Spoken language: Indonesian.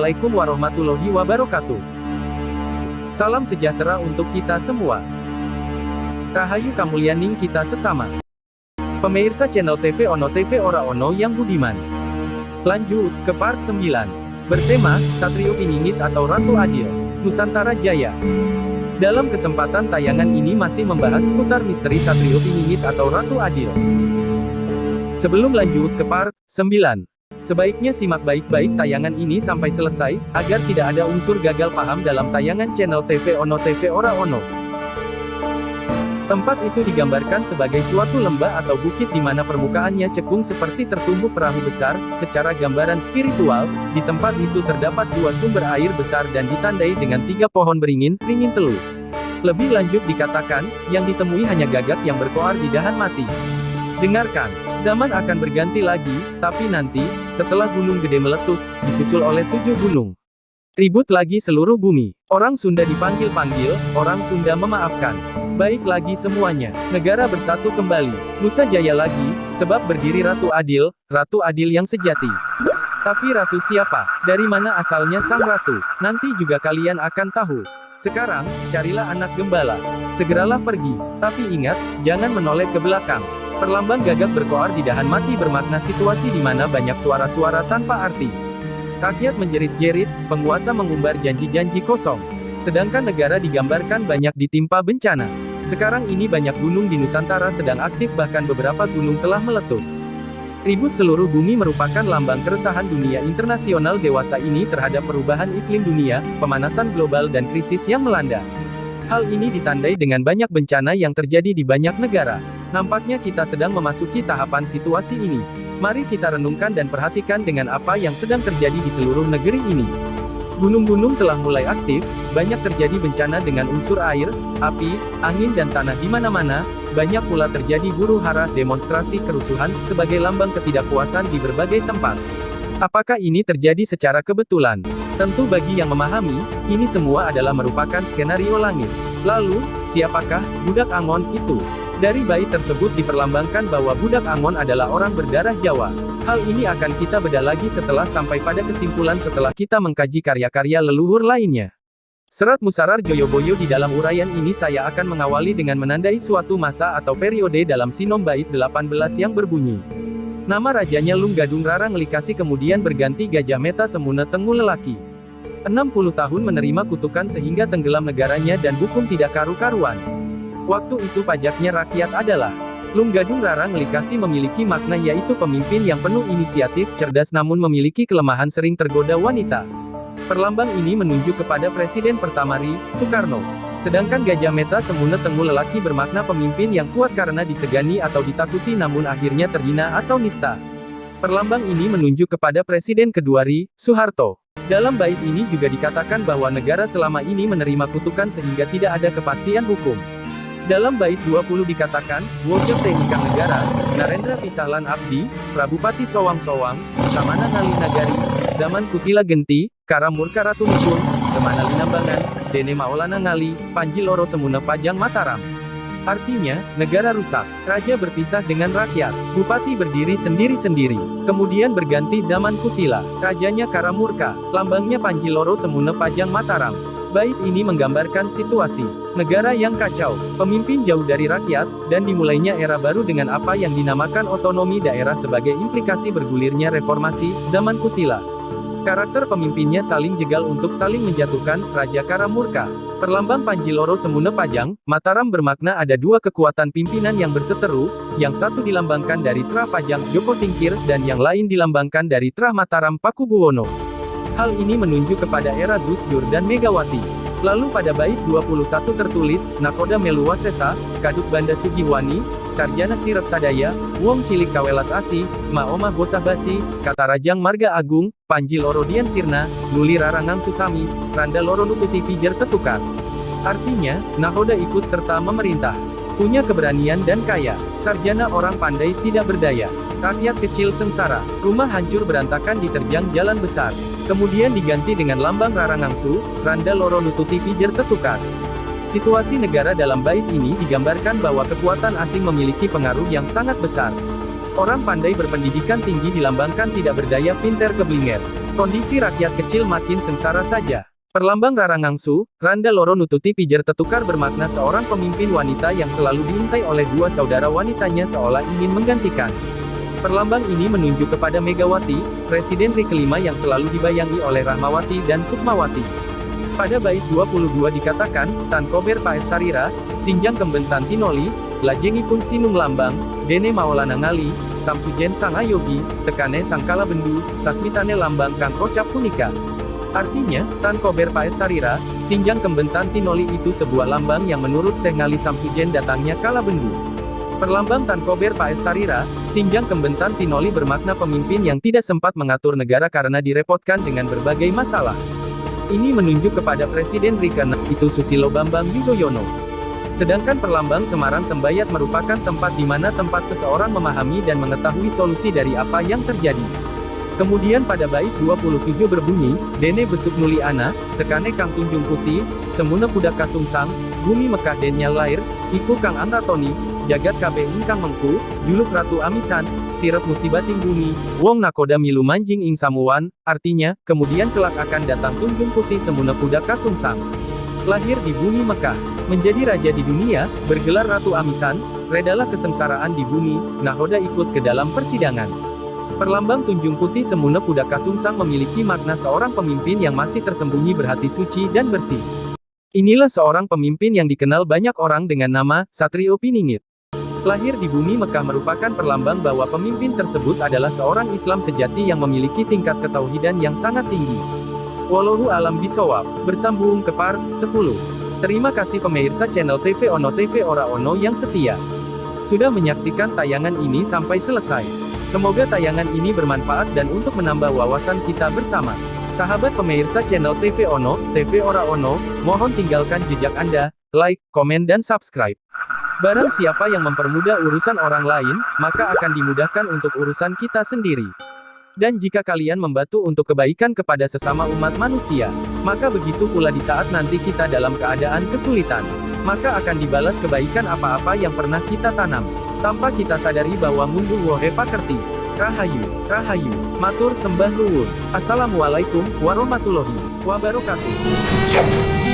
Assalamualaikum warahmatullahi wabarakatuh. Salam sejahtera untuk kita semua. Rahayu kamulyaning kita sesama. Pemirsa channel TV Ono TV Ora Ono yang budiman. Lanjut ke part 9. Bertema, Satrio Piningit atau Ratu Adil, Nusantara Jaya. Dalam kesempatan tayangan ini masih membahas seputar misteri Satrio Piningit atau Ratu Adil. Sebelum lanjut ke part 9, sebaiknya simak baik-baik tayangan ini sampai selesai, agar tidak ada unsur gagal paham dalam tayangan channel TV Ono TV Ora Ono. Tempat itu digambarkan sebagai suatu lembah atau bukit di mana permukaannya cekung seperti tertumbuh perahu besar. Secara gambaran spiritual, di tempat itu terdapat 2 sumber air besar dan ditandai dengan 3 pohon beringin, ringin telu. Lebih lanjut dikatakan, yang ditemui hanya gagak yang berkoar di dahan mati. Dengarkan, zaman akan berganti lagi, tapi nanti, setelah gunung gede meletus, disusul oleh 7 gunung. Ribut lagi seluruh bumi. Orang Sunda dipanggil-panggil, orang Sunda memaafkan. Baik lagi semuanya, negara bersatu kembali, Nusa Jaya lagi, sebab berdiri Ratu Adil yang sejati. Tapi ratu siapa? Dari mana asalnya sang ratu? Nanti juga kalian akan tahu. Sekarang, carilah anak gembala. Segeralah pergi. Tapi ingat, jangan menoleh ke belakang. Perlambang gagak berkoar di dahan mati bermakna situasi di mana banyak suara-suara tanpa arti. Rakyat menjerit-jerit, penguasa mengumbar janji-janji kosong. Sedangkan negara digambarkan banyak ditimpa bencana. Sekarang ini banyak gunung di Nusantara sedang aktif, bahkan beberapa gunung telah meletus. Ribut seluruh bumi merupakan lambang keresahan dunia internasional dewasa ini terhadap perubahan iklim dunia, pemanasan global dan krisis yang melanda. Hal ini ditandai dengan banyak bencana yang terjadi di banyak negara. Nampaknya kita sedang memasuki tahapan situasi ini. Mari kita renungkan dan perhatikan dengan apa yang sedang terjadi di seluruh negeri ini. Gunung-gunung telah mulai aktif, banyak terjadi bencana dengan unsur air, api, angin dan tanah di mana-mana, banyak pula terjadi huru-hara, demonstrasi kerusuhan, sebagai lambang ketidakpuasan di berbagai tempat. Apakah ini terjadi secara kebetulan? Tentu bagi yang memahami, ini semua adalah merupakan skenario langit. Lalu, siapakah budak Angon itu? Dari bait tersebut diperlambangkan bahwa budak Angon adalah orang berdarah Jawa. Hal ini akan kita bedah lagi setelah sampai pada kesimpulan setelah kita mengkaji karya-karya leluhur lainnya. Serat Musarar Joyoboyo. Di dalam uraian ini saya akan mengawali dengan menandai suatu masa atau periode dalam Sinom bait 18 yang berbunyi. Nama rajanya Lung Gadung Rara Ngelikasi kemudian berganti Gajah Meta Semuna Tengu Lelaki. 60 tahun menerima kutukan sehingga tenggelam negaranya dan hukum tidak karu-karuan. Waktu itu pajaknya rakyat adalah Lung Gadung Rara Ngelikasi memiliki makna yaitu pemimpin yang penuh inisiatif, cerdas namun memiliki kelemahan sering tergoda wanita. Perlambang ini menunjuk kepada Presiden pertama RI, Soekarno. Sedangkan Gajah Meta Semuna Tengu Lelaki bermakna pemimpin yang kuat karena disegani atau ditakuti namun akhirnya terhina atau nista. Perlambang ini menunjuk kepada Presiden kedua RI, Soeharto. Dalam bait ini juga dikatakan bahwa negara selama ini menerima kutukan sehingga tidak ada kepastian hukum. Dalam bait 20 dikatakan, Wojok Tehnikang Negara, Narendra Pisahlan Abdi, Prabupati Sowang-Sowang, Samana Ngali Nagari, Zaman Kutila Genti, Karamurka Ratu Nipun, Semana Linambangan, Dene Maolana Ngali, Panji Loro Semuna Pajang Mataram. Artinya, negara rusak, raja berpisah dengan rakyat, bupati berdiri sendiri-sendiri. Kemudian berganti Zaman Kutila, rajanya Karamurka, lambangnya Panji Loro Semuna Pajang Mataram. Bait ini menggambarkan situasi negara yang kacau, pemimpin jauh dari rakyat, dan dimulainya era baru dengan apa yang dinamakan otonomi daerah sebagai implikasi bergulirnya reformasi, Zaman Kutila. Karakter pemimpinnya saling jegal untuk saling menjatuhkan, Raja Karamurka. Perlambang Panji Loro Semuna Pajang, Mataram bermakna ada 2 kekuatan pimpinan yang berseteru, yang satu dilambangkan dari Trah Pajang, Joko Tingkir, dan yang lain dilambangkan dari Trah Mataram, Pakubuwono. Hal ini menunjuk kepada era Gus Dur dan Megawati. Lalu pada bait 21 tertulis, Nakoda Meluwa Sesa, Kaduk Banda Sugiwani, Sarjana Sirep Sadaya, Wong Cilik Kawelas Asi, Ma Omah Bosah Basi, Kata Rajang Marga Agung, Panji Loro Dian Sirna, Nuli Rarangang Susami, Randa Loro Nututi Pijer Tetukar. Artinya, nahoda ikut serta memerintah. Punya keberanian dan kaya. Sarjana orang pandai tidak berdaya. Rakyat kecil sengsara. Rumah hancur berantakan diterjang jalan besar. Kemudian diganti dengan lambang Rarangangsu, Randa Loro Nututi Pijer Tetukar. Situasi negara dalam bait ini digambarkan bahwa kekuatan asing memiliki pengaruh yang sangat besar. Orang pandai berpendidikan tinggi dilambangkan tidak berdaya pinter keblinger. Kondisi rakyat kecil makin sengsara saja. Perlambang Rarangangsu, Randa Loro Nututi Pijer Tetukar bermakna seorang pemimpin wanita yang selalu diintai oleh dua saudara wanitanya seolah ingin menggantikan. Perlambang ini menunjuk kepada Megawati, Presiden RI kelima yang selalu dibayangi oleh Rahmawati dan Sukmawati. Pada bait 22 dikatakan, Tan Kober Paes Sarira, Sinjang Kembentan Tinoli, Lajengipun Sinung Lambang, Dene Maolana Ngali, Samsujen Sang Ayogi, Tekane Sang Kalabendu, Sasmitane Lambang Kang Kocap Punika. Artinya, Tan Kober Paes Sarira, Sinjang Kembentan Tinoli itu sebuah lambang yang menurut Syekh Ngali Samsujen datangnya Kalabendu. Perlambang Tan Kober Paes Sarira, Sinjang Kembentan Tinoli bermakna pemimpin yang tidak sempat mengatur negara karena direpotkan dengan berbagai masalah. Ini menunjuk kepada Presiden RI ke-6, itu Susilo Bambang Yudhoyono. Sedangkan perlambang Semarang Tembayat merupakan tempat di mana tempat seseorang memahami dan mengetahui solusi dari apa yang terjadi. Kemudian pada bait 27 berbunyi, Dene Besuk Nuli Ana, Tekane Kang Tunjung Putih, Semuna Pudak Kasungsang, Bumi Mekah Denya Lair, Iku Kang Amratoni, Jagat Kabe Ingkang Mengku, Juluk Ratu Amisan, Sirep Musibating Bumi, Wong Nakoda Milu Manjing Ing Samuan, artinya, kemudian kelak akan datang Tunjung Putih Semuna Pudak Kasungsang. Lahir di bumi Mekah, menjadi raja di dunia, bergelar Ratu Amisan, redalah kesengsaraan di bumi, Nahoda ikut ke dalam persidangan. Perlambang Tunjung Putih Semuna Pudak Kasungsang memiliki makna seorang pemimpin yang masih tersembunyi berhati suci dan bersih. Inilah seorang pemimpin yang dikenal banyak orang dengan nama, Satrio Piningit. Lahir di bumi Mekah merupakan perlambang bahwa pemimpin tersebut adalah seorang Islam sejati yang memiliki tingkat ketauhidan yang sangat tinggi. Wallahu alam bisawab, bersambung ke part 10. Terima kasih pemirsa channel TV Ono TV Ora Ono yang setia. Sudah menyaksikan tayangan ini sampai selesai. Semoga tayangan ini bermanfaat dan untuk menambah wawasan kita bersama. Sahabat pemirsa channel TV Ono, TV Ora Ono, mohon tinggalkan jejak Anda, like, komen dan subscribe. Barang siapa yang mempermudah urusan orang lain, maka akan dimudahkan untuk urusan kita sendiri. Dan jika kalian membantu untuk kebaikan kepada sesama umat manusia, maka begitu pula di saat nanti kita dalam keadaan kesulitan, maka akan dibalas kebaikan apa-apa yang pernah kita tanam, tanpa kita sadari bahwa mundu wohe pakerti. Rahayu, Rahayu, Matur Sembah Nuwun. Assalamualaikum warahmatullahi wabarakatuh.